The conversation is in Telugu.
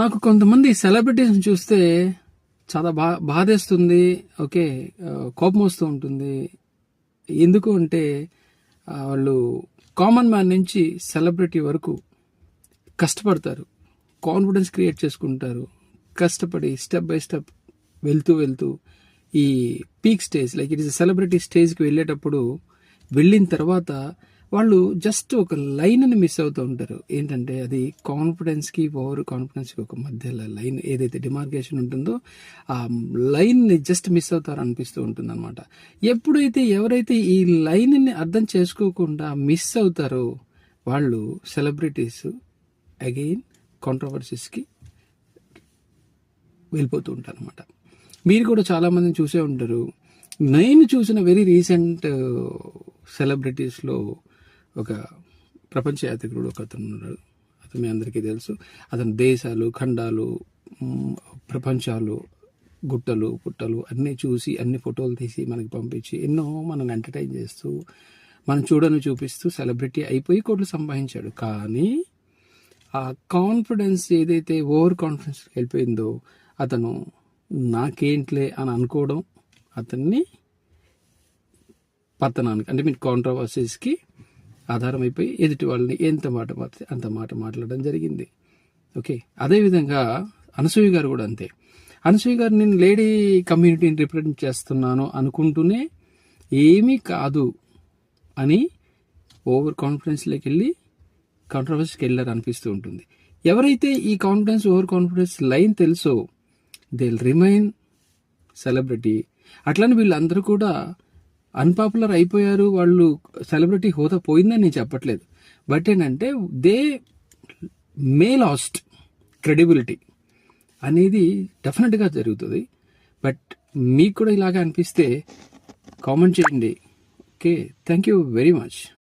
నాకు కొంతమంది సెలబ్రిటీస్ని చూస్తే చాలా బాధేస్తుంది. ఓకే, కోపం వస్తూ ఉంటుంది. ఎందుకు అంటే వాళ్ళు కామన్ మ్యాన్ నుంచి సెలబ్రిటీ వరకు కష్టపడతారు, కాన్ఫిడెన్స్ క్రియేట్ చేసుకుంటారు. కష్టపడి స్టెప్ బై స్టెప్ వెళ్తూ ఈ peak stage, like it is celebrity స్టేజ్కి వెళ్ళేటప్పుడు వెళ్ళిన తర్వాత వాళ్ళు జస్ట్ ఒక లైన్ని మిస్ అవుతూ ఉంటారు. ఏంటంటే అది కాన్ఫిడెన్స్కి ఓవర్ కాన్ఫిడెన్స్కి ఒక మధ్యలో లైన్ ఏదైతే డిమార్కేషన్ ఉంటుందో ఆ లైన్ని జస్ట్ మిస్ అవుతారు అనిపిస్తూ ఉంటుంది అనమాట. ఎప్పుడైతే ఎవరైతే ఈ లైన్ని అర్థం చేసుకోకుండా మిస్ అవుతారో వాళ్ళు సెలబ్రిటీస్ అగైన్ కాంట్రవర్సీస్కి వెళ్ళిపోతూ ఉంటారు అనమాట. మీరు కూడా చాలామందిని చూసే ఉంటారు. నేను చూసిన వెరీ రీసెంట్ సెలబ్రిటీస్లో ఒక ప్రపంచ యాత్రికుడు ఒక అతను ఉన్నాడు. అతను మీ అందరికీ తెలుసు. అతను దేశాలు, ఖండాలు, ప్రపంచాలు, గుట్టలు పుట్టలు అన్నీ చూసి అన్ని ఫోటోలు తీసి మనకి పంపించి ఎన్నో మనల్ని ఎంటర్టైన్ చేస్తూ మనం చూపిస్తూ సెలబ్రిటీ అయిపోయి కోట్లు సంపాదించాడు. కానీ ఆ కాన్ఫిడెన్స్ ఏదైతే ఓవర్ కాన్ఫిడెన్స్ వెళ్ళిపోయిందో అతను నాకేంట్లే అని అనుకోవడం అతన్ని పతనానికి అంటే మీరు కాంట్రవర్సీస్కి ఆధారం అయిపోయి ఎదుటి వాళ్ళని ఎంత మాట అంత మాట మాట్లాడడం జరిగింది. ఓకే, అదేవిధంగా అనసూయ గారు కూడా అంతే. అనసూయ గారు నేను లేడీ కమ్యూనిటీని రిప్రజెంట్ చేస్తున్నాను అనుకుంటూనే ఏమీ కాదు అని ఓవర్ కాన్ఫిడెన్స్లోకి వెళ్ళి కాంట్రవర్సీకి వెళ్ళారు అనిపిస్తూ ఉంటుంది. ఎవరైతే ఈ కాన్ఫిడెన్స్ ఓవర్ కాన్ఫిడెన్స్ లైన్ తెలుసో దే విల్ రిమైన్ సెలబ్రిటీ. అట్లని వీళ్ళందరూ కూడా అన్పాపులర్ అయిపోయారు, వాళ్ళు సెలబ్రిటీ హోదా పోయిందని నేను చెప్పట్లేదు. బట్ ఏంటంటే దే మే లాస్ట్ క్రెడిబిలిటీ అనేది డెఫినెట్గా జరుగుతుంది. బట్ మీకు కూడా ఇలాగా అనిపిస్తే కామెంట్ చేయండి. Okay, thank you very much.